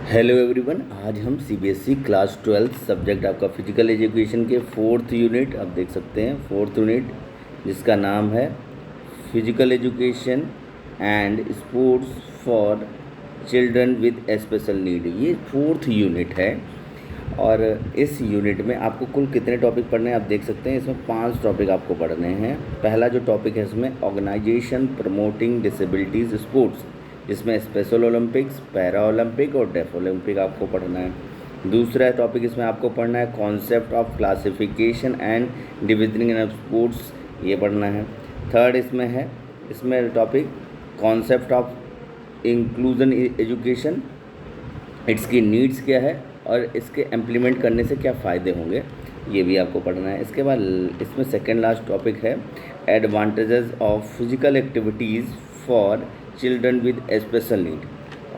Hello everyone, आज हम CBSE class 12 subject आपका फिजिकल एजुकेशन के फोर्थ यूनिट आप देख सकते हैं। फोर्थ यूनिट जिसका नाम है physical education and sports for children with special need, ये फोर्थ यूनिट है। और इस यूनिट में आपको कुल कितने टॉपिक पढ़ने हैं आप देख सकते हैं। इसमें 5 टॉपिक आपको पढ़ने हैं। पहला जो टॉपिक है इसमें ऑर्गेनाइजेशन प्रमोटिंग डिसेबिलिटीज़ स्पोर्ट्स, जिसमें स्पेशल ओलंपिक्स, पैरा ओलंपिक और डेफ ओलंपिक आपको पढ़ना है। दूसरा टॉपिक इसमें आपको पढ़ना है concept of classification and डिविजनिंग in sports, ये पढ़ना है। थर्ड इसमें topic concept of inclusion education, इसकी नीड्स क्या है और इसके इम्प्लीमेंट करने से क्या फ़ायदे होंगे, ये भी आपको पढ़ना है। इसके बाद इसमें सेकेंड लास्ट टॉपिक है advantages of physical activities for children with special need,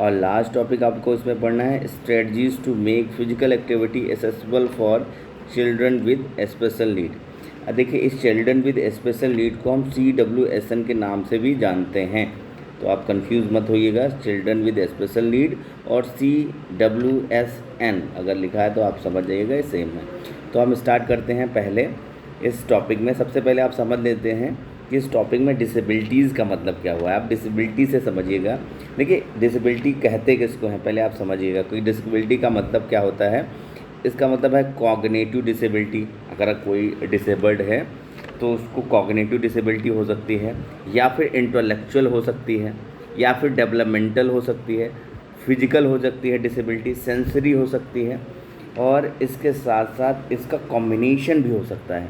और लास्ट टॉपिक आपको इसमें पढ़ना है strategies to make physical activity accessible for children with special need. देखिए, इस चिल्ड्रन विद स्पेशल नीड को हम CWSN के नाम से भी जानते हैं, तो आप कंफ्यूज मत होइएगा। चिल्ड्रन विद स्पेशल नीड और CWSN अगर लिखा है तो आप समझ जाइएगा ये सेम है। तो हम स्टार्ट करते हैं पहले इस टॉपिक में। सबसे पहले आप समझ लेते हैं कि इस टॉपिक में डिसेबिलिटीज़ का मतलब क्या हुआ है। आप डिसेबिलिटी से समझिएगा। देखिए, डिसेबिलिटी कहते किसको हैं पहले आप समझिएगा। कोई डिसेबिलिटी का मतलब क्या होता है, इसका मतलब है कॉग्निटिव डिसेबिलिटी। अगर कोई डिसेबल्ड है तो उसको कॉग्निटिव डिसेबिलिटी हो सकती है, या फिर इंटेलेक्चुअल हो सकती है, या फिर डेवलपमेंटल हो सकती है, फिजिकल हो सकती है डिसेबिलिटी, सेंसरी हो सकती है, और इसके साथ साथ इसका कॉम्बिनेशन भी हो सकता है।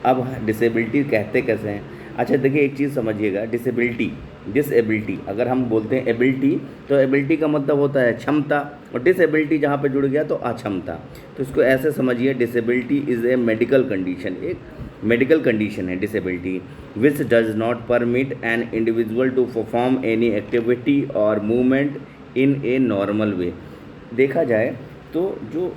अब डिसेबिलिटी कहते कैसे हैं। अच्छा देखिए, एक चीज़ समझिएगा, डिसेबिलिटी अगर हम बोलते हैं एबिलिटी, तो एबिलिटी का मतलब होता है क्षमता, और डिसेबिलिटी जहाँ पे जुड़ गया तो अक्षमता। तो इसको ऐसे समझिए, disability is a medical condition, एक मेडिकल कंडीशन है disability, which does not permit an individual to perform any activity और movement in a normal way. देखा जाए तो जो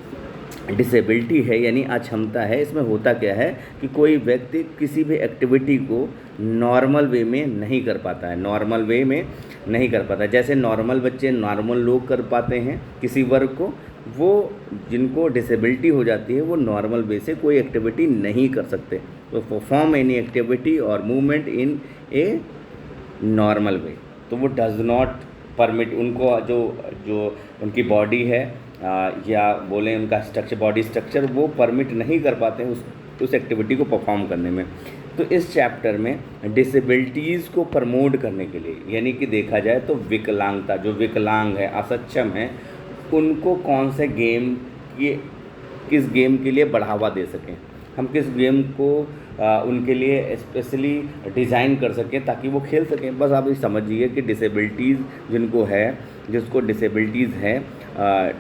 डिसेबिलिटी है यानी अक्षमता है, इसमें होता क्या है कि कोई व्यक्ति किसी भी एक्टिविटी को नॉर्मल वे में नहीं कर पाता है, नॉर्मल वे में नहीं कर पाता है। जैसे नॉर्मल बच्चे, नॉर्मल लोग कर पाते हैं किसी वर्क को, वो जिनको डिसेबिलिटी हो जाती है वो नॉर्मल वे से कोई एक्टिविटी नहीं कर सकते। तो परफॉर्म एनी एक्टिविटी और मूवमेंट इन ए नॉर्मल वे, तो वो डज नॉट परमिट, उनको जो जो उनकी बॉडी है या बोलें उनका स्ट्रक्चर, बॉडी स्ट्रक्चर, वो परमिट नहीं कर पाते हैं उस एक्टिविटी को परफॉर्म करने में। तो इस चैप्टर में डिसेबिलिटीज़ को प्रमोट करने के लिए, यानी कि देखा जाए तो विकलांगता, जो विकलांग है, असक्षम है, उनको कौन से गेम, ये किस गेम के लिए बढ़ावा दे सकें, हम किस गेम को उनके लिए स्पेशली डिज़ाइन कर सकें ताकि वो खेल सकें। बस आप ये समझिए कि डिसेबिलिटीज़ जिनको है, जिसको डिसेबिलिटीज़ है,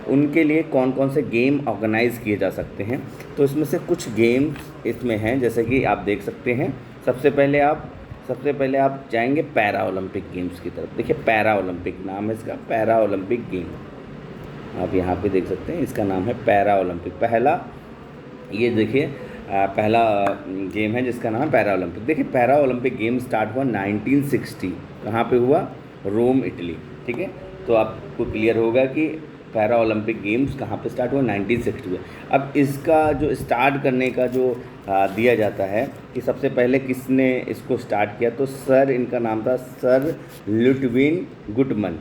उनके लिए कौन कौन से गेम ऑर्गेनाइज़ किए जा सकते हैं। तो इसमें से कुछ गेम्स इसमें हैं, जैसे कि आप देख सकते हैं। सबसे पहले आप जाएंगे पैरा ओलंपिक गेम्स की तरफ। देखिए, पैरा ओलंपिक नाम है इसका, पैरा ओलंपिक गेम आप यहाँ पे देख सकते हैं, इसका नाम है पैरा ओलंपिक। पहला ये देखिए, पहला गेम है जिसका नाम है पैरा ओलंपिक। देखिए, पैरा ओलंपिक गेम स्टार्ट हुआ 1960, कहाँ पे हुआ, रोम, इटली। ठीक है, तो आपको क्लियर होगा कि पैरा ओलंपिक गेम्स कहाँ पे स्टार्ट हुआ, 1960 में। अब इसका जो स्टार्ट करने का जो दिया जाता है कि सबसे पहले किसने इसको स्टार्ट किया, तो सर, इनका नाम था सर लुटविन गुटमन,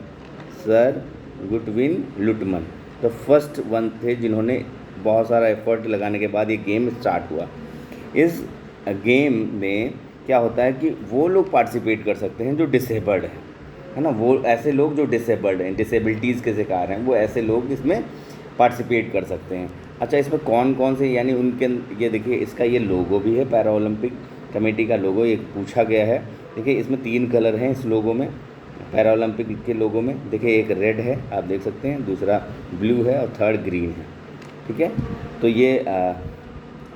सर गुटविन लुटमन। तो फर्स्ट वन थे जिन्होंने बहुत सारा एफर्ट लगाने के बाद ये गेम स्टार्ट हुआ। इस गेम में क्या होता है कि वो लोग पार्टिसिपेट कर सकते हैं जो डिसेबल्ड है ना, वो ऐसे लोग जो डिसेबल्ड हैं, डिसेबिलिटीज़ के शिकार हैं, वो ऐसे लोग इसमें पार्टिसिपेट कर सकते हैं। अच्छा, इसमें कौन कौन से, यानी उनके, ये देखिए इसका ये लोगो भी है, पैरा ओलंपिक कमेटी का लोगो, ये पूछा गया है। देखिए, इसमें 3 कलर हैं इस लोगो में, पैरा ओलंपिक के लोगो में। देखिए, एक रेड है आप देख सकते हैं, दूसरा ब्लू है और थर्ड ग्रीन है। ठीक है, तो ये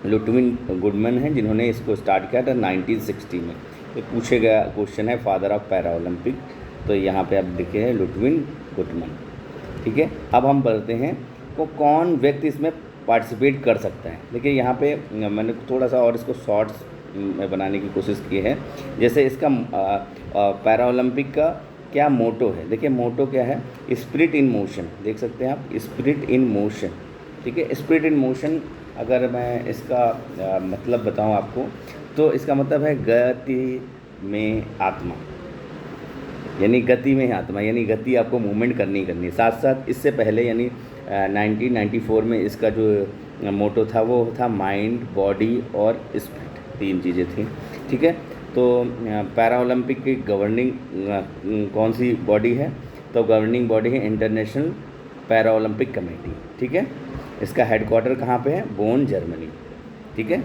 लुटविन गुडमन हैं जिन्होंने इसको स्टार्ट किया था 1960 में। ये पूछे गया क्वेश्चन है, फादर ऑफ पैरा ओलंपिक, तो यहाँ पे आप लिखे हैं लुटविन गुडमन। ठीक है, अब हम बढ़ते हैं तो कौन व्यक्ति इसमें पार्टिसिपेट कर सकता है। देखिए, यहाँ पे मैंने थोड़ा सा और इसको शॉर्ट्स में बनाने की कोशिश की है। जैसे इसका पैरा ओलंपिक का क्या मोटो है। देखिए मोटो क्या है, स्पिरिट इन मोशन, देख सकते हैं आप, स्पिरिट इन मोशन। ठीक है, स्पिरिट इन मोशन अगर मैं इसका मतलब बताऊं आपको, तो इसका मतलब है गति में आत्मा, यानी गति में आत्मा, यानी गति आपको मूवमेंट करनी। साथ साथ इससे पहले यानी 1994 में इसका जो मोटो था वो था माइंड, बॉडी और स्पिरिट, 3 चीज़ें थी। ठीक है, तो पैरा ओलंपिक की गवर्निंग कौन सी बॉडी है, तो गवर्निंग बॉडी है इंटरनेशनल पैरा ओलंपिक कमेटी। ठीक है, इसका हेडक्वार्टर कहाँ पे है, बोन, जर्मनी। ठीक है,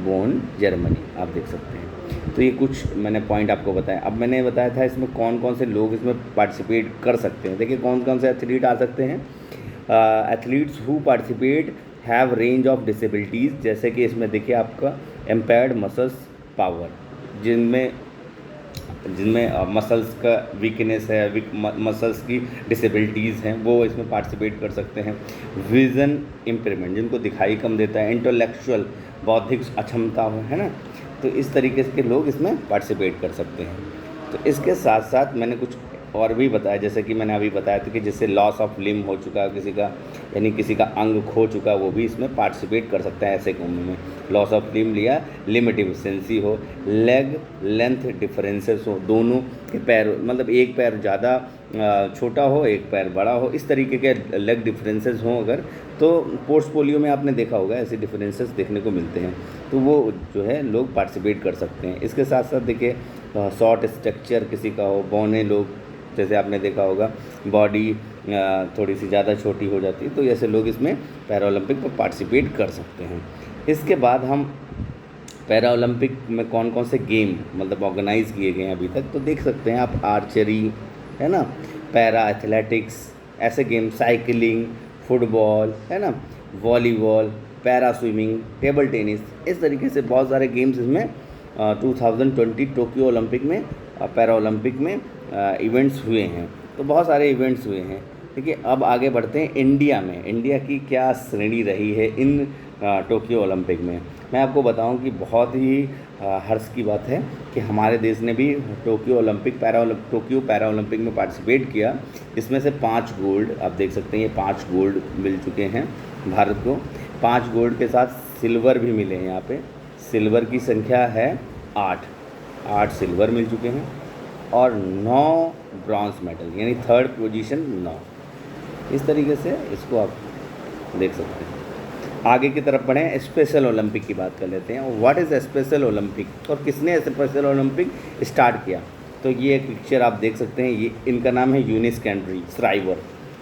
बोन, जर्मनी, आप देख सकते हैं। तो ये कुछ मैंने पॉइंट आपको बताया। अब मैंने बताया था इसमें कौन कौन से लोग इसमें पार्टिसिपेट कर सकते हैं। देखिए कौन कौन से एथलीट आ सकते हैं। Athletes who participate have range of disabilities, जैसे कि इसमें देखिए आपका एम्पेयर्ड मसल्स पावर, जिनमें मसल्स का वीकनेस है, मसल्स की डिसेबिलिटीज़ हैं, वो इसमें पार्टिसिपेट कर सकते हैं। विज़न इम्पेयरमेंट, जिनको दिखाई कम देता है, इंटेलेक्चुअल, बौद्धिक अक्षमता हो, है ना, तो इस तरीके के लोग इसमें पार्टिसिपेट कर सकते हैं। तो इसके साथ साथ मैंने कुछ और भी बताया, जैसे कि मैंने अभी बताया था कि जिससे लॉस ऑफ लिम्ब हो चुका किसी का, यानी किसी का अंग खो चुका, वो भी इसमें पार्टिसिपेट कर सकता है ऐसे कामों में। लॉस ऑफ लिम्ब लिया, लिम्ब डिफिशिएंसी हो, लेग लेंथ डिफरेंसेस हो, दोनों के पैर, मतलब एक पैर ज़्यादा छोटा हो, एक पैर बड़ा हो, इस तरीके के लेग डिफरेंसेस हों अगर, तो पोर्टफोलियो में आपने देखा होगा ऐसे डिफरेंसेस देखने को मिलते हैं, तो वो जो है लोग पार्टिसिपेट कर सकते हैं। इसके साथ साथ देखिए शॉर्ट स्ट्रक्चर किसी का हो, बौने लोग, जैसे आपने देखा होगा बॉडी थोड़ी सी ज़्यादा छोटी हो जाती है, तो ऐसे लोग इसमें पैरा ओलंपिक में पार्टिसिपेट कर सकते हैं। इसके बाद हम पैरा ओलंपिक में कौन कौन से गेम मतलब ऑर्गेनाइज़ किए गए हैं अभी तक, तो देख सकते हैं आप, आर्चरी है ना, पैरा एथलेटिक्स, ऐसे गेम, साइकिलिंग, फुटबॉल है ना, volleyball, para swimming, table tennis, इस तरीके से बहुत सारे गेम्स इसमें 2020 टोक्यो ओलंपिक में, पैरा ओलंपिक में इवेंट्स हुए हैं। तो बहुत सारे इवेंट्स हुए हैं। देखिए अब आगे बढ़ते हैं इंडिया में, इंडिया की क्या श्रेणी रही है इन टोक्यो ओलंपिक में। मैं आपको बताऊं कि बहुत ही हर्ष की बात है कि हमारे देश ने भी टोक्यो पैरा ओलंपिक में पार्टिसिपेट किया। इसमें से 5 गोल्ड, आप देख सकते हैं ये 5 गोल्ड मिल चुके हैं भारत को। 5 गोल्ड के साथ सिल्वर भी मिले हैं। यहाँ पे सिल्वर की संख्या है 8 सिल्वर मिल चुके हैं और 9 ब्रॉन्ज मेडल, यानी थर्ड पोजीशन 9। इस तरीके से इसको आप देख सकते हैं। आगे की तरफ बढ़ें, स्पेशल ओलंपिक की बात कर लेते हैं। व्हाट इज़ स्पेशल ओलंपिक और किसने स्पेशल ओलंपिक स्टार्ट किया, तो ये एक पिक्चर आप देख सकते हैं। ये इनका नाम है यूनिस कैंड्री श्राइवर।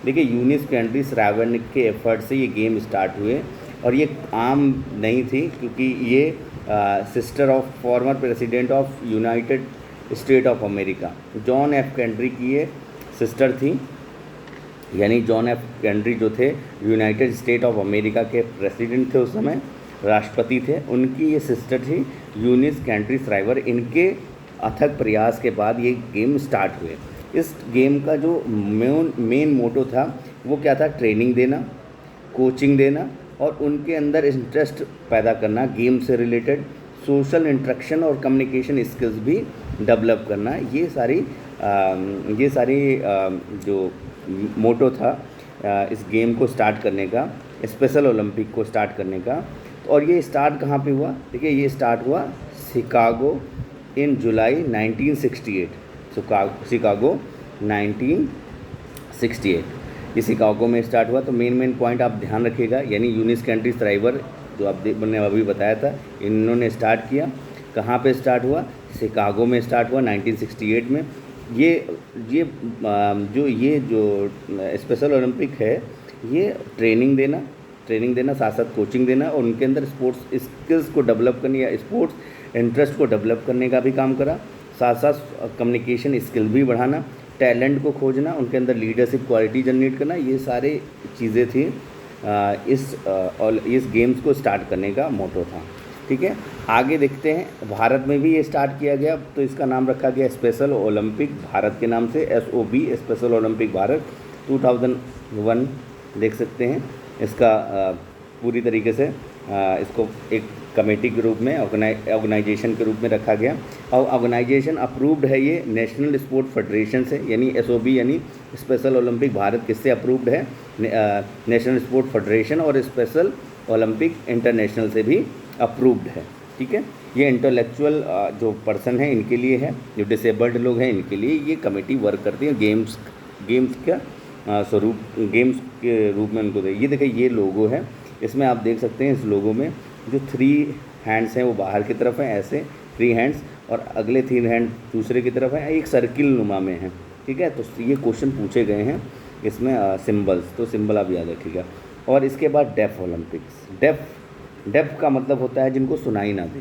देखिए यूनिस कैंड्री श्राइवर के एफर्ट से ये गेम स्टार्ट हुए और ये आम नहीं थी, क्योंकि ये sister of former president of United State of America John F Kennedy की ये सिस्टर थी। यानी जॉन एफ कैंड्री जो थे यूनाइटेड स्टेट ऑफ अमेरिका के प्रेसिडेंट थे, उस समय राष्ट्रपति थे, उनकी ये सिस्टर थी यूनिस कैंड्री श्राइवर। इनके अथक प्रयास के बाद ये गेम स्टार्ट हुए। इस गेम का जो मेन मोटो था वो क्या था, ट्रेनिंग देना, कोचिंग देना और उनके अंदर इंटरेस्ट पैदा करना, गेम से रिलेटेड सोशल इंटरेक्शन और कम्युनिकेशन स्किल्स भी डेवलप करना। ये सारी जो मोटो था इस गेम को स्टार्ट करने का, स्पेशल ओलंपिक को स्टार्ट करने का। और ये स्टार्ट कहाँ पे हुआ, देखिए ये स्टार्ट हुआ शिकागो इन जुलाई 1968। शिकागो 1968 ये शिकागो में स्टार्ट हुआ। तो मेन पॉइंट आप ध्यान रखिएगा, यानी यूनिस कैंड्री श्राइवर जो मैंने अभी बताया था, इन्होंने स्टार्ट किया। कहाँ पे स्टार्ट हुआ, शिकागो में स्टार्ट हुआ 1968 में। ये जो स्पेशल ओलंपिक है ये ट्रेनिंग देना साथ साथ कोचिंग देना और उनके अंदर स्पोर्ट्स स्किल्स को डेवलप करने या स्पोर्ट्स इंटरेस्ट को डेवलप करने का भी काम करा। साथ साथ कम्युनिकेशन स्किल भी बढ़ाना, टैलेंट को खोजना, उनके अंदर लीडरशिप क्वालिटी जनरेट करना, ये सारे चीज़ें थी इस गेम्स को स्टार्ट करने का मोटो था। ठीक है, आगे देखते हैं। भारत में भी ये स्टार्ट किया गया, तो इसका नाम रखा गया स्पेशल ओलंपिक भारत के नाम से, SOB स्पेशल ओलंपिक भारत 2001 देख सकते हैं। इसका पूरी तरीके से इसको एक कमेटी के रूप में, ऑर्गेनाइजेशन के रूप में रखा गया। और ऑर्गेनाइजेशन अप्रूव्ड है ये नेशनल स्पोर्ट फेडरेशन से, यानी एसओबी यानी स्पेशल ओलंपिक भारत किससे अप्रूव्ड है, नेशनल स्पोर्ट फेडरेशन और स्पेशल ओलंपिक इंटरनेशनल से भी अप्रूव्ड है। ठीक है, ये इंटेलेक्चुअल जो पर्सन है इनके लिए है, जो डिसेबल्ड लोग हैं इनके लिए ये कमेटी वर्क करती है। गेम्स का स्वरूप गेम्स के रूप में उनको दे। ये देखिए ये लोगो है, इसमें आप देख सकते हैं इस लोगो में जो 3 हैंड्स हैं वो बाहर की तरफ हैं, ऐसे 3 हैंड्स, और अगले 3 हैंड दूसरे की तरफ है, एक सर्किल नुमा में है। ठीक है, तो ये क्वेश्चन पूछे गए हैं इसमें सिंबल्स, तो सिंबल आप याद रखिएगा। और इसके बाद डेफ ओलंपिक्स। डेफ का मतलब होता है जिनको सुनाई ना दे,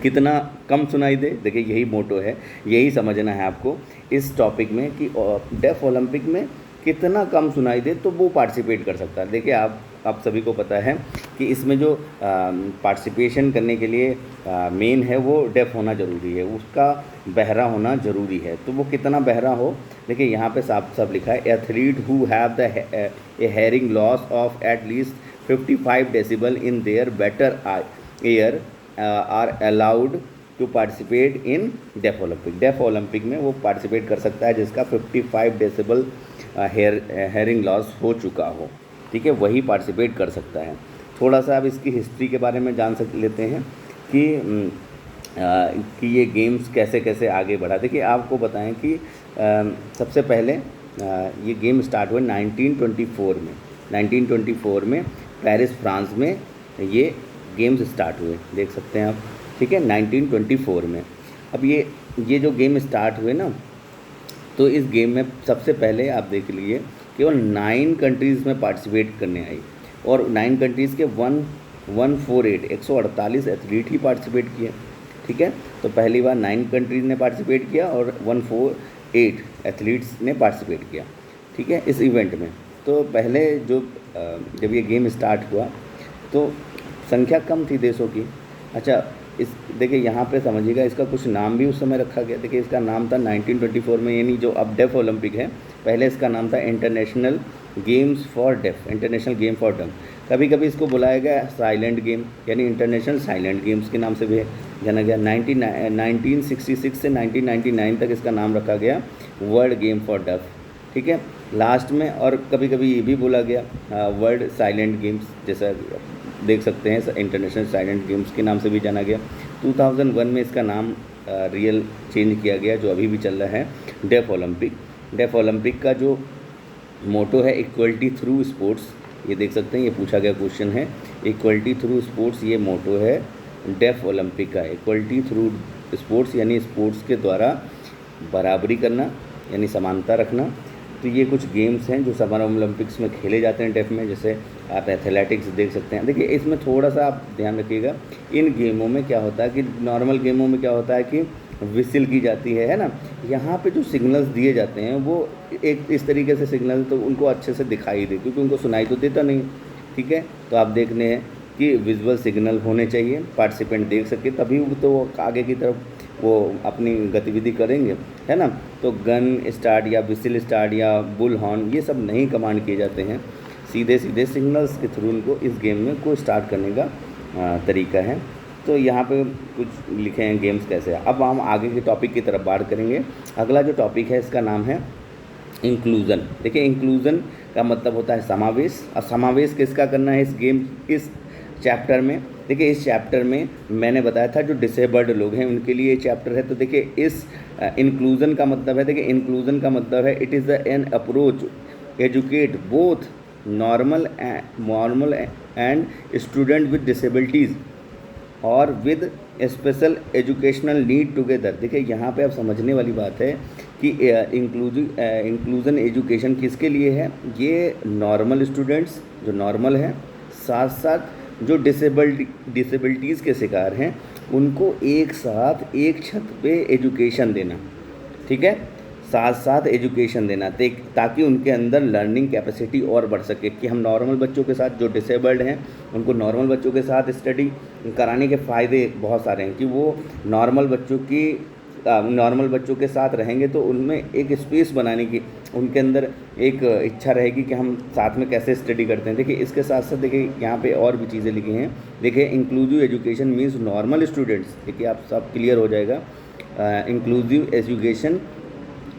कितना कम सुनाई दे। देखिए यही मोटो है, यही समझना है आपको इस टॉपिक में कि डेफ ओलंपिक में कितना कम सुनाई दे तो वो पार्टिसिपेट कर सकता है। देखिए आप सभी को पता है कि इसमें जो पार्टिसिपेशन करने के लिए मेन है वो डेफ होना ज़रूरी है, उसका बहरा होना ज़रूरी है। तो वो कितना बहरा हो, देखिए यहाँ पे साफ लिखा है, athlete who have the a hearing loss of at least 55 decibel in their better ear are allowed to participate in deaf Olympic. Deaf Olympic में वो पार्टिसिपेट कर सकता है जिसका 55 डेसिबल हेयरिंग लॉस हो चुका हो। ठीक है, वही पार्टिसिपेट कर सकता है। थोड़ा सा अब इसकी हिस्ट्री के बारे में जान लेते हैं कि ये गेम्स कैसे कैसे आगे बढ़ा। देखिए आपको बताएं कि सबसे पहले ये गेम स्टार्ट हुए 1924 में। 1924 में पेरिस फ्रांस में ये गेम्स स्टार्ट हुए, देख सकते हैं आप। ठीक है, 1924 में। अब ये जो गेम स्टार्ट हुए ना, तो इस गेम में सबसे पहले आप देख लीजिए केवल 9 कंट्रीज़ में पार्टिसिपेट करने आई, और 9 कंट्रीज़ के 148 एथलीट ही पार्टिसिपेट किए। ठीक है, तो पहली बार 9 कंट्रीज़ ने पार्टिसिपेट किया और 148 एथलीट्स ने पार्टिसिपेट किया। ठीक है, इस इवेंट में। तो पहले जब ये गेम स्टार्ट हुआ तो संख्या कम थी देशों की। अच्छा, देखिए यहाँ पे समझिएगा, इसका कुछ नाम भी उस समय रखा गया। देखिए इसका नाम था 1924 में, यानी जो अब डेफ ओलंपिक है, पहले इसका नाम था international games for def, international game for डम। कभी कभी इसको बुलाया गया साइलेंट गेम, यानी इंटरनेशनल साइलेंट गेम्स के नाम से भी जाना गया। 1966 से 1999 तक इसका नाम रखा गया वर्ल्ड गेम फॉर डेफ। ठीक है, लास्ट में और कभी कभी ये भी बोला गया वर्ल्ड साइलेंट गेम्स, जैसा देख सकते हैं इंटरनेशनल साइलेंट गेम्स के नाम से भी जाना गया। 2001 में इसका नाम रियल चेंज किया गया, जो अभी भी चल रहा है, डेफ ओलंपिक। डेफ ओलंपिक का जो मोटो है इक्वलिटी थ्रू स्पोर्ट्स, ये देख सकते हैं, ये पूछा गया क्वेश्चन है, इक्वलिटी थ्रू स्पोर्ट्स ये मोटो है डेफ ओलंपिक का। इक्वलिटी थ्रू स्पोर्ट्स यानी स्पोर्ट्स के द्वारा बराबरी करना, यानी समानता रखना। तो ये कुछ गेम्स हैं जो समर ओलंपिक्स में खेले जाते हैं डेफ में, जैसे आप एथलेटिक्स देख सकते हैं। देखिए इसमें थोड़ा सा आप ध्यान रखिएगा, इन गेमों में क्या होता है कि नॉर्मल गेमों में क्या होता है कि विसिल की जाती है ना, यहाँ पे जो सिग्नल्स दिए जाते हैं वो एक इस तरीके से सिग्नल, तो उनको अच्छे से दिखाई दे, क्योंकि उनको सुनाई तो देता नहीं। ठीक है, तो आप देखने हैं कि विजुअल सिग्नल होने चाहिए, पार्टिसिपेंट देख सके, तभी तो वो आगे की तरफ वो अपनी गतिविधि करेंगे, है ना। तो गन स्टार्ट या विसिल स्टार्ट या बुल हॉर्न ये सब नहीं कमांड किए जाते हैं, सीधे सिग्नल्स के थ्रू उनको इस गेम में को स्टार्ट करने का तरीका है। तो यहाँ पे कुछ लिखे हैं गेम्स कैसे। अब हम आगे के टॉपिक की तरफ बात करेंगे। अगला जो टॉपिक है इसका नाम है इंक्लूज़न। देखिए इंक्लूज़न का मतलब होता है समावेश, और समावेश किसका करना है इस चैप्टर में। देखिए इस चैप्टर में मैंने बताया था जो डिसेबल्ड लोग हैं उनके लिए ये चैप्टर है। तो देखिए इस इंक्लूज़न का मतलब है, देखिए इंक्लूज़न का मतलब है it is an approach educate both normal and student with disabilities और with special educational need together. देखिए यहाँ पे अब समझने वाली बात है कि इंक्लूज़न एजुकेशन किसके लिए है। ये नॉर्मल स्टूडेंट्स जो नॉर्मल हैं, साथ साथ जो डिसेबिलिटीज़ के शिकार हैं, उनको एक साथ एक छत पे एजुकेशन देना। ठीक है, साथ साथ एजुकेशन देना ताकि उनके अंदर लर्निंग कैपेसिटी और बढ़ सके। कि हम नॉर्मल बच्चों के साथ जो डिसेबल्ड हैं उनको नॉर्मल बच्चों के साथ स्टडी कराने के फ़ायदे बहुत सारे हैं, कि वो नॉर्मल बच्चों की नॉर्मल बच्चों के साथ रहेंगे तो उनमें एक स्पेस बनाने की उनके अंदर एक इच्छा रहेगी कि हम साथ में कैसे स्टडी करते हैं। देखिए इसके साथ साथ देखिए यहाँ पे और भी चीज़ें लिखी हैं। देखिए inclusive education means normal students, देखिए आप सब क्लियर हो जाएगा। Inclusive education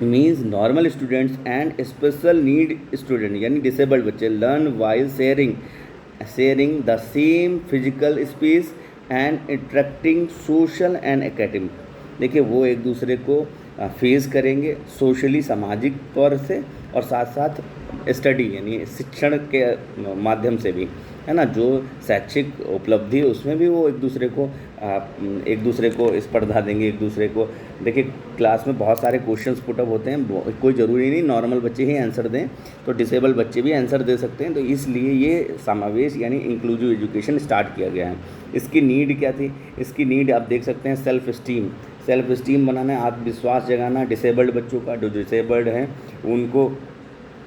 means normal students and special need student यानी डिसेबल्ड बच्चे learn while sharing the same physical space and interacting social and academic. देखिए वो एक दूसरे को फेस करेंगे सोशली, सामाजिक तौर से, और साथ साथ स्टडी यानी शिक्षण के माध्यम से भी, है ना, जो शैक्षिक उपलब्धि है उसमें भी वो एक दूसरे को स्पर्धा देंगे एक दूसरे को। देखिए क्लास में बहुत सारे क्वेश्चंस पुटअप होते हैं, कोई ज़रूरी नहीं नॉर्मल बच्चे ही आंसर दें, तो डिसेबल बच्चे भी आंसर दे सकते हैं। तो इसलिए ये समावेश यानी इंक्लूसिव एजुकेशन स्टार्ट किया गया है। इसकी नीड क्या थी? इसकी नीड आप देख सकते हैं सेल्फ स्टीम बनाना है, आत्मविश्वास जगाना डिसेबल्ड बच्चों का। जो डिसेबल्ड हैं उनको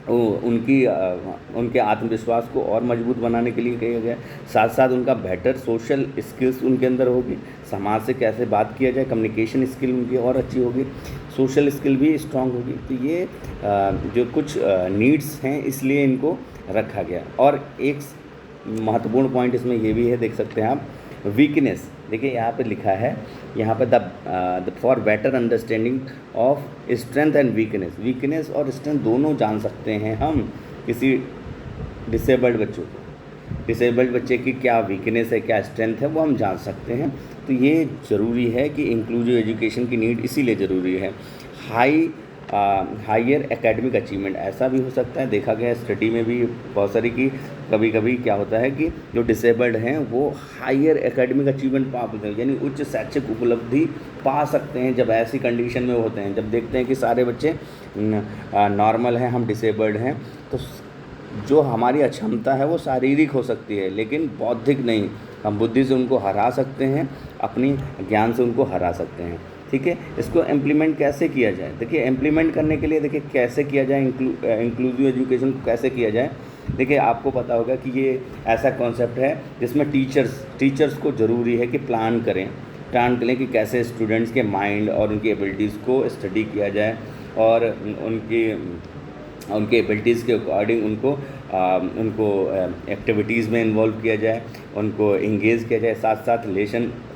उनके आत्मविश्वास को और मजबूत बनाने के लिए किया गया। साथ साथ उनका बेटर सोशल स्किल्स उनके अंदर होगी, समाज से कैसे बात किया जाए, कम्युनिकेशन स्किल उनकी और अच्छी होगी, सोशल स्किल भी स्ट्रांग होगी। तो ये जो कुछ नीड्स हैं इसलिए इनको रखा गया। और एक महत्वपूर्ण पॉइंट इसमें ये भी है, देख सकते हैं आप, वीकनेस। देखिए यहाँ पे लिखा है, यहाँ पे the for better understanding of strength and weakness और स्ट्रेंथ दोनों जान सकते हैं हम किसी डिसेबल्ड बच्चे की क्या वीकनेस है, क्या स्ट्रेंथ है, वो हम जान सकते हैं। तो ये ज़रूरी है कि इंक्लूसिव एजुकेशन की नीड इसीलिए ज़रूरी है। हायर एकेडमिक अचीवमेंट, ऐसा भी हो सकता है, देखा गया स्टडी में भी बहुत सारी कि कभी कभी क्या होता है कि जो डिसेबल्ड हैं वो हायर एकेडमिक अचीवमेंट पा पाते हैं, यानी उच्च शैक्षिक उपलब्धि पा सकते हैं जब ऐसी कंडीशन में होते हैं। जब देखते हैं कि सारे बच्चे नॉर्मल हैं, हम डिसेबल्ड हैं, तो जो हमारी अक्षमता है वो शारीरिक हो सकती है लेकिन बौद्धिक नहीं। हम बुद्धि से उनको हरा सकते हैं, अपनी ज्ञान से उनको हरा सकते हैं। ठीक है, इसको इम्प्लीमेंट कैसे किया जाए? देखिए इम्प्लीमेंट करने के लिए देखिए कैसे किया जाए, इंक्लूसिव एजुकेशन को कैसे किया जाए। देखिए आपको पता होगा कि ये ऐसा कॉन्सेप्ट है जिसमें टीचर्स को ज़रूरी है कि प्लान करें कि कैसे स्टूडेंट्स के माइंड और उनकी एबिलिटीज़ को स्टडी किया जाए और उनके एबिलिटीज़ के अकॉर्डिंग उनको एक्टिविटीज़ में इन्वॉल्व किया जाए, उनको इंगेज किया जाए। साथ साथ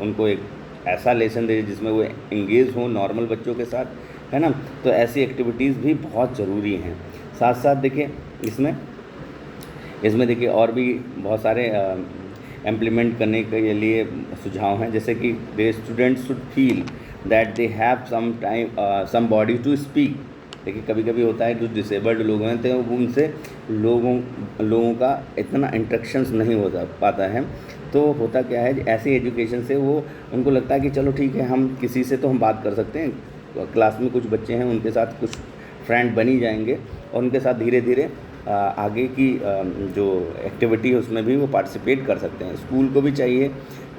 उनको एक ऐसा लेसन दे जिसमें वो इंगेज हों नॉर्मल बच्चों के साथ, है ना। तो ऐसी एक्टिविटीज़ भी बहुत ज़रूरी हैं। साथ साथ देखिए इसमें देखिए और भी बहुत सारे इम्प्लीमेंट करने के लिए सुझाव हैं, जैसे कि the students should feel that they have somebody to speak. देखिए कभी कभी होता है जो डिसेबल्ड लोग हैं तो उनसे लोगों का इतना इंटरेक्शंस नहीं हो पाता है। तो होता क्या है, ऐसी एजुकेशन से उनको लगता है कि चलो ठीक है, हम किसी से तो हम बात कर सकते हैं, क्लास में कुछ बच्चे हैं उनके साथ कुछ फ्रेंड बनी जाएंगे और उनके साथ धीरे धीरे आगे की जो एक्टिविटी है उसमें भी वो पार्टिसिपेट कर सकते हैं। स्कूल को भी चाहिए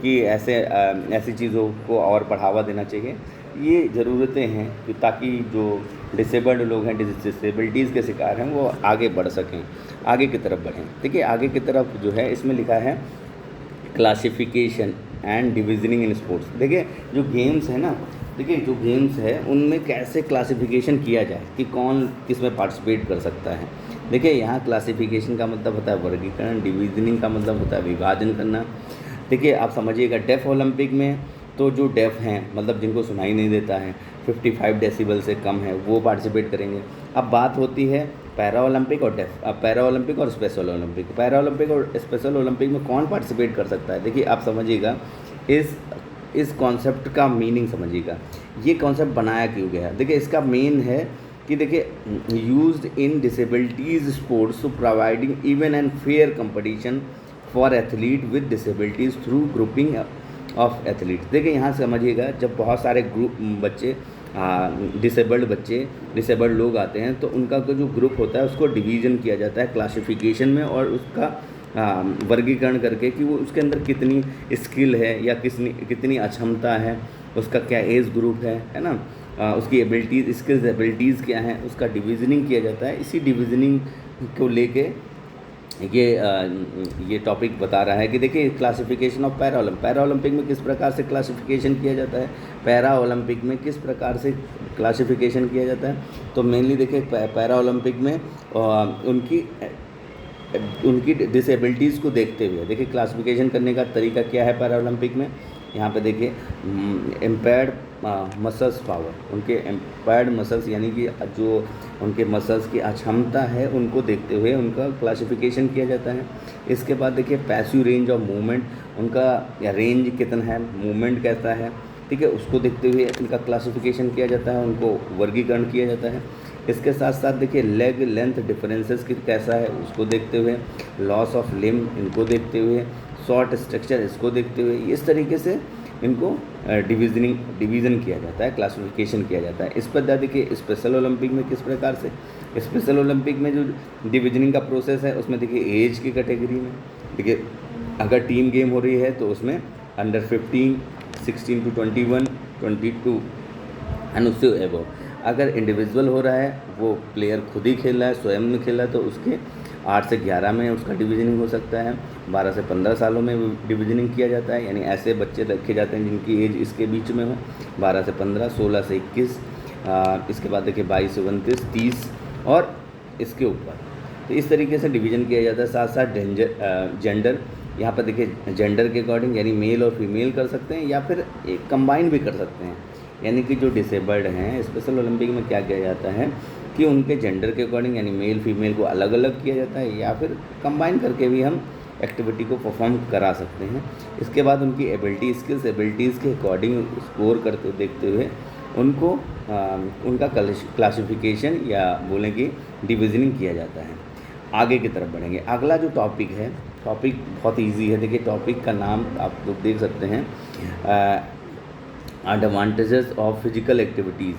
कि ऐसी चीज़ों को और बढ़ावा देना चाहिए। ये ज़रूरतें हैं कि ताकि जो डिसेबल्ड लोग हैं, डिसेबिलिटीज़ के शिकार हैं, वो आगे बढ़ सकें, आगे की तरफ बढ़ें। देखिए आगे की तरफ जो है इसमें लिखा है क्लासिफिकेशन एंड डिविजनिंग इन स्पोर्ट्स। देखिए जो गेम्स है ना, जो गेम्स है उनमें कैसे क्लासिफिकेशन किया जाए कि कौन किस में पार्टिसिपेट कर सकता है। देखिए यहाँ क्लासिफिकेशन का मतलब होता है वर्गीकरण, डिविजनिंग का मतलब होता है विभाजन करना। देखिए आप समझिएगा डेफ ओलंपिक में तो जो डेफ हैं मतलब जिनको सुनाई नहीं देता है, 55 डेसिबल से कम है, वो पार्टिसिपेट करेंगे। अब बात होती है पैरा ओलंपिक और स्पेशल ओलंपिक। पैरा ओलंपिक और स्पेशल ओलंपिक में कौन पार्टिसिपेट कर सकता है? देखिए आप समझिएगा इस कॉन्सेप्ट का मीनिंग समझिएगा, ये कॉन्सेप्ट बनाया क्यों गया है। देखिए इसका मेन है कि देखिए used in disabilities sports to providing even and fair competition for athlete with disabilities through grouping of athletes. देखिए यहाँ समझिएगा, जब बहुत सारे डिसेबल्ड लोग आते हैं तो उनका जो ग्रुप होता है उसको डिवीज़न किया जाता है क्लासिफिकेशन में, और उसका वर्गीकरण करके कि वो उसके अंदर कितनी स्किल है या कितनी अक्षमता है, उसका क्या एज ग्रुप है ना, उसकी एबिलिटीज़ क्या हैं, उसका डिविजनिंग किया जाता है। इसी डिविजनिंग को लेके ये टॉपिक बता रहा है कि देखिए क्लासिफिकेशन ऑफ पैरा ओलंपिक में किस प्रकार से क्लासिफिकेशन किया जाता है, पैरा ओलंपिक में किस प्रकार से क्लासिफिकेशन किया जाता है। तो मेनली देखिए पैरा ओलंपिक में उनकी डिसेबिलिटीज़ को देखते हुए देखिए क्लासिफिकेशन करने का तरीका क्या है पैरा ओलंपिक में। यहाँ पे देखिए एम्पेयर्ड मसल्स पावर, उनके एम्पेयर्ड मसल्स यानी कि जो उनके मसल्स की अक्षमता है उनको देखते हुए उनका क्लासिफिकेशन किया जाता है। इसके बाद देखिए पैसिव रेंज ऑफ मूवमेंट, उनका रेंज कितना है, मूवमेंट कैसा है, ठीक है, उसको देखते हुए इनका क्लासिफिकेशन किया जाता है, उनको वर्गीकरण किया जाता है। इसके साथ साथ देखिए लेग लेंथ डिफरेंसेस कैसा है उसको देखते हुए, लॉस ऑफ लिम्ब इनको देखते हुए, शॉर्ट स्ट्रक्चर इसको देखते हुए इस तरीके से इनको डिवीज़न किया जाता है, क्लासिफिकेशन किया जाता है। इस पर देखिए स्पेशल ओलंपिक में किस प्रकार से, स्पेशल ओलंपिक में जो डिविजनिंग का प्रोसेस है उसमें देखिए एज की कैटेगरी में देखिए अगर टीम गेम हो रही है तो उसमें अंडर 15, 16 to 21, 22 एंड उससे एबव। अगर इंडिविजुअल हो रहा है वो प्लेयर खुद ही खेल रहा है, स्वयं में खेल रहा है, तो उसके 8 से 11 में उसका डिविजनिंग हो सकता है। 12 से 15 सालों में डिविजनिंग किया जाता है, यानी ऐसे बच्चे रखे जाते हैं जिनकी एज इसके बीच में हो, 12 से 15, 16 से 21, इसके बाद देखिए 22 से 29, 30 और इसके ऊपर। तो इस तरीके से डिवीज़न किया जाता है। साथ साथ जेंडर, यहाँ पर देखिए जेंडर के अकॉर्डिंग यानी मेल और फीमेल कर सकते हैं या फिर एक कंबाइन भी कर सकते हैं। यानी कि जो डिसेबल्ड हैं स्पेशल ओलंपिक में क्या किया जाता है कि उनके जेंडर के अकॉर्डिंग यानी मेल फीमेल को अलग अलग किया जाता है या फिर कंबाइन करके भी हम एक्टिविटी को परफॉर्म करा सकते हैं। इसके बाद उनकी एबिलिटीज़ के अकॉर्डिंग स्कोर करते देखते हुए उनको उनका क्लासिफिकेशन या बोलें कि डिविजनिंग किया जाता है। आगे की तरफ बढ़ेंगे। अगला जो टॉपिक है, टॉपिक बहुत इजी है। देखिए टॉपिक का नाम आप लोग देख सकते हैं, advantages of physical activities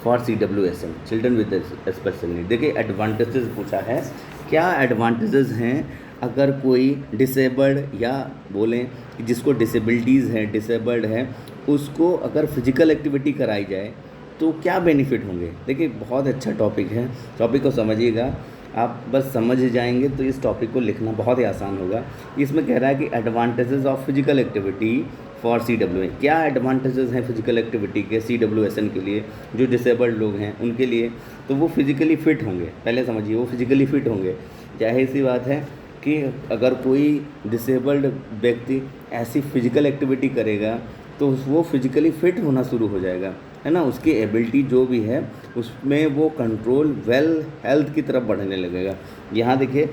for CWSN children with special need. देखिए एडवांटेजेस पूछा है, क्या एडवांटेजेस हैं अगर कोई डिसेबल्ड या बोलें जिसको डिसेबिलिटीज़ हैं, डिसेबल्ड है, उसको अगर फिजिकल एक्टिविटी कराई जाए तो क्या बेनिफिट होंगे। देखिए बहुत अच्छा टॉपिक है, टॉपिक को समझिएगा, आप बस समझ जाएंगे तो इस टॉपिक को लिखना बहुत ही आसान होगा। इसमें कह रहा है कि advantages of physical activity for CWSN, क्या एडवांटेजेस हैं फिजिकल एक्टिविटी के CWSN के लिए, जो डिसेबल्ड लोग हैं उनके लिए। तो वो फिज़िकली फ़िट होंगे, पहले समझिए वो फिज़िकली फ़िट होंगे। जाहिर सी बात है कि अगर कोई डिसेबल्ड व्यक्ति ऐसी फिजिकल एक्टिविटी करेगा तो वो फिज़िकली फ़िट होना शुरू हो जाएगा, है ना। उसकी एबिलिटी जो भी है उसमें वो कंट्रोल वेल हेल्थ की तरफ बढ़ने लगेगा। यहाँ देखिए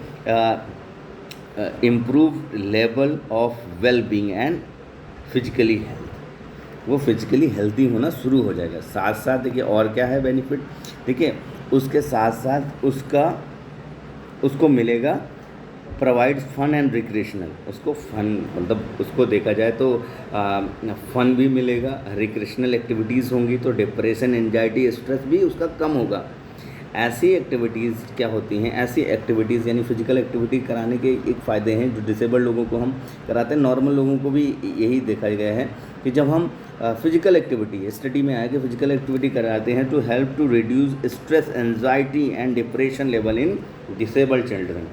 improve level of well being and physically health, वो फिजिकली हेल्दी होना शुरू हो जाएगा। साथ साथ देखिए और क्या है बेनिफिट, देखिए उसके साथ साथ उसको मिलेगा प्रोवाइड फन एंड रिक्रिएशनल, उसको फन मतलब उसको देखा जाए तो फन भी मिलेगा, रिक्रिएशनल एक्टिविटीज़ होंगी तो डिप्रेशन, एंजाइटी, स्ट्रेस भी उसका कम होगा। ऐसी एक्टिविटीज़ क्या होती हैं, ऐसी एक्टिविटीज़ यानी फिजिकल एक्टिविटी कराने के एक फ़ायदे हैं जो डिसेबल्ड लोगों को हम कराते हैं, नॉर्मल लोगों को भी यही देखा गया है कि जब हम फिजिकल एक्टिविटी, स्टडी में आया कि फिजिकल एक्टिविटी कराते हैं to help to reduce stress, anxiety and depression level in disabled children.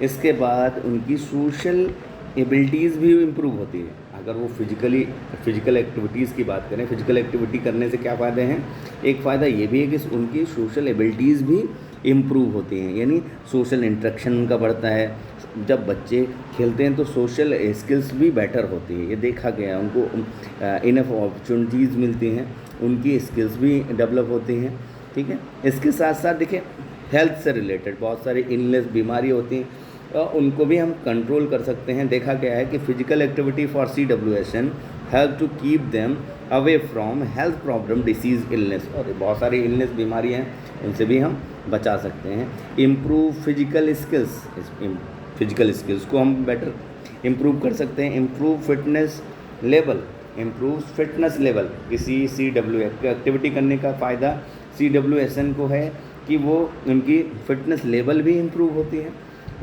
इसके बाद उनकी सोशल एबिलिटीज़ भी इम्प्रूव होती है। अगर वो फिजिकल एक्टिविटीज़ की बात करें, फिजिकल एक्टिविटी करने से क्या फ़ायदे हैं, एक फ़ायदा ये भी है कि उनकी सोशल एबिलिटीज़ भी इम्प्रूव होती हैं, यानी सोशल इंटरेक्शन उनका बढ़ता है। जब बच्चे खेलते हैं तो सोशल स्किल्स भी बेटर होती है, ये देखा गया है। उनको इनफ अपॉर्चुनिटीज़ मिलती हैं, उनकी स्किल्स भी डेवलप होती हैं, ठीक है। इसके साथ साथ देखिए हेल्थ से रिलेटेड बहुत सारी इलनेस बीमारी होती हैं, उनको भी हम कंट्रोल कर सकते हैं। देखा गया है कि physical activity for CWSN help to keep them away from health problem, disease, illness, और बहुत सारी इलनेस बीमारी हैं उनसे भी हम बचा सकते हैं। इम्प्रूव फिजिकल स्किल्स को हम बेटर इम्प्रूव कर सकते हैं। इम्प्रूव फिटनेस लेवल, किसी एक्टिविटी करने का फ़ायदा CWSN को है कि वो उनकी फिटनेस लेवल भी इम्प्रूव होती है,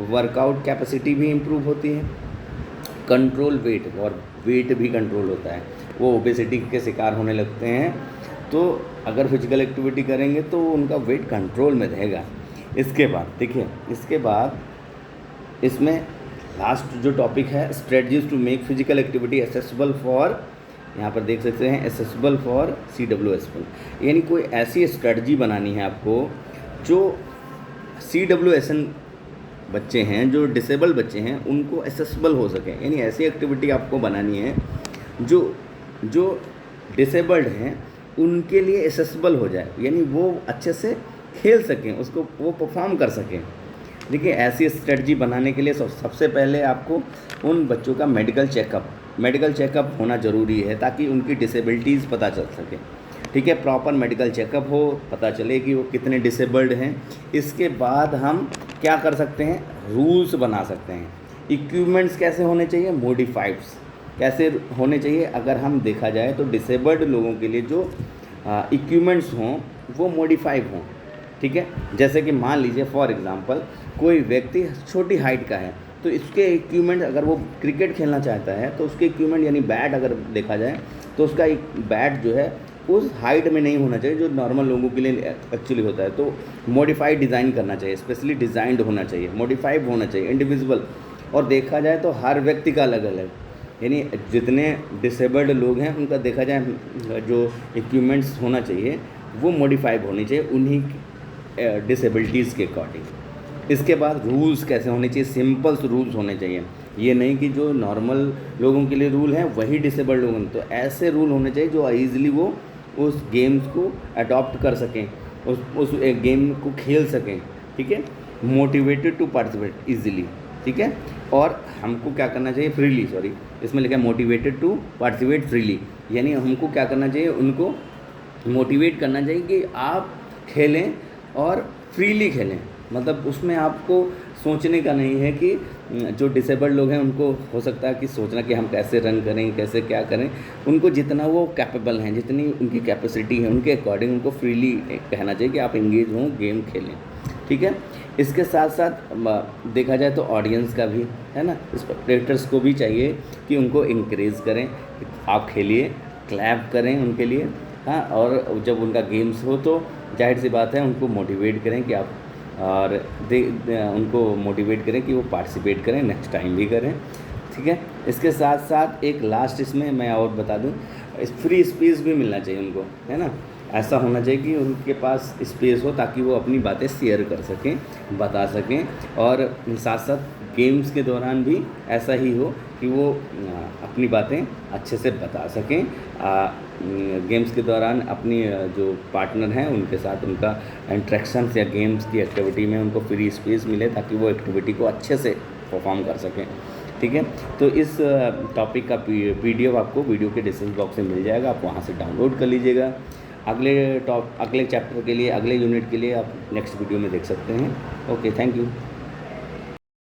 वर्कआउट कैपेसिटी भी इम्प्रूव होती है, कंट्रोल वेट, और वेट भी कंट्रोल होता है। वो ओबेसिटी के शिकार होने लगते हैं, तो अगर फिजिकल एक्टिविटी करेंगे तो उनका वेट कंट्रोल में रहेगा। इसके बाद देखिए, इसके बाद इसमें लास्ट जो टॉपिक है strategies to make physical activity accessible for, यहाँ पर देख सकते हैं एसेसिबल फॉर CWSN, यानी कोई ऐसी स्ट्रेटजी बनानी है आपको जो CWSN बच्चे हैं, जो डिसेबल बच्चे हैं, उनको एसेसिबल हो सके। यानी ऐसी एक्टिविटी आपको बनानी है जो डिसेबल्ड हैं उनके लिए एसेसिबल हो जाए, यानी वो अच्छे से खेल सकें, उसको वो परफॉर्म कर सकें। देखिए ऐसी स्ट्रेटजी बनाने के लिए सबसे पहले आपको उन बच्चों का मेडिकल चेकअप होना ज़रूरी है, ताकि उनकी डिसेबिलिटीज़ पता चल सके। ठीक है, प्रॉपर मेडिकल चेकअप हो, पता चले कि वो कितने डिसेबल्ड हैं। इसके बाद हम क्या कर सकते हैं, रूल्स बना सकते हैं। इक्विपमेंट्स कैसे होने चाहिए, मॉडिफाइड्स कैसे होने चाहिए। अगर हम देखा जाए तो डिसेबल्ड लोगों के लिए जो इक्विपमेंट्स हों वो मॉडिफाइड हों। ठीक है, जैसे कि मान लीजिए फॉर एग्ज़ाम्पल कोई व्यक्ति छोटी हाइट का है, तो इसके इक्विपमेंट, अगर वो क्रिकेट खेलना चाहता है तो उसके इक्विपमेंट यानी बैट अगर देखा जाए तो उसका एक बैट जो है उस हाइट में नहीं होना चाहिए जो नॉर्मल लोगों के लिए एक्चुअली होता है। तो मॉडिफाइड डिज़ाइन करना चाहिए, स्पेशली डिज़ाइंड होना चाहिए, मॉडिफाइड होना चाहिए, इंडिविजुअल। और देखा जाए तो हर व्यक्ति का अलग अलग, यानी जितने डिसेबल्ड लोग हैं उनका देखा जाए जो इक्विपमेंट्स होना चाहिए वो मॉडिफाइड होने चाहिए उन्हीं डिसेबिलिटीज़ के अकॉर्डिंग। इसके बाद रूल्स कैसे होने चाहिए, सिंपल्स रूल्स होने चाहिए। ये नहीं कि जो नॉर्मल लोगों के लिए रूल हैं वही डिसेबल्ड लोगों, तो ऐसे रूल होने चाहिए जो ईज़िली वो उस गेम्स को अडॉप्ट कर सकें, उस एक गेम को खेल सकें। ठीक है, मोटिवेटेड टू पार्टिसिपेट ईजिली। ठीक है, और हमको क्या करना चाहिए, फ्रीली, सॉरी इसमें लिखा है मोटिवेटेड टू पार्टिसिपेट फ्रीली, यानी हमको क्या करना चाहिए, उनको मोटिवेट करना चाहिए कि आप खेलें और फ्रीली खेलें। मतलब उसमें आपको सोचने का नहीं है कि जो डिसेबल्ड लोग हैं उनको हो सकता है कि सोचना कि हम कैसे रन करें, कैसे क्या करें। उनको जितना वो कैपेबल हैं, जितनी उनकी कैपेसिटी है, उनके अकॉर्डिंग उनको फ्रीली कहना चाहिए कि आप इंगेज हों, गेम खेलें। ठीक है, इसके साथ साथ देखा जाए तो ऑडियंस का भी है ना, स्पेक्टेटर्स को भी चाहिए कि उनको इंकरेज करें, आप खेलिए, क्लैप करें उनके लिए। हाँ, और जब उनका गेम्स हो तो जाहिर सी बात है उनको मोटिवेट करें कि आप, और उनको मोटिवेट करें कि वो पार्टिसिपेट करें, नेक्स्ट टाइम भी करें। ठीक है, इसके साथ साथ एक लास्ट इसमें मैं और बता दूं, फ्री स्पेस भी मिलना चाहिए उनको, है ना। ऐसा होना चाहिए कि उनके पास स्पेस हो ताकि वो अपनी बातें शेयर कर सकें, बता सकें, और साथ साथ गेम्स के दौरान भी ऐसा ही हो कि वो अपनी बातें अच्छे से बता सकें। गेम्स के दौरान अपनी जो पार्टनर हैं उनके साथ उनका इंट्रैक्शंस या गेम्स की एक्टिविटी में उनको फ्री स्पेस मिले ताकि वो एक्टिविटी को अच्छे से परफॉर्म कर सकें। ठीक है, तो इस टॉपिक का PDF आपको वीडियो के डिस्क्रिप्शन बॉक्स में मिल जाएगा, आप वहाँ से डाउनलोड कर लीजिएगा। अगले चैप्टर के लिए, अगले यूनिट के लिए आप नेक्स्ट वीडियो में देख सकते हैं। Okay, thank you.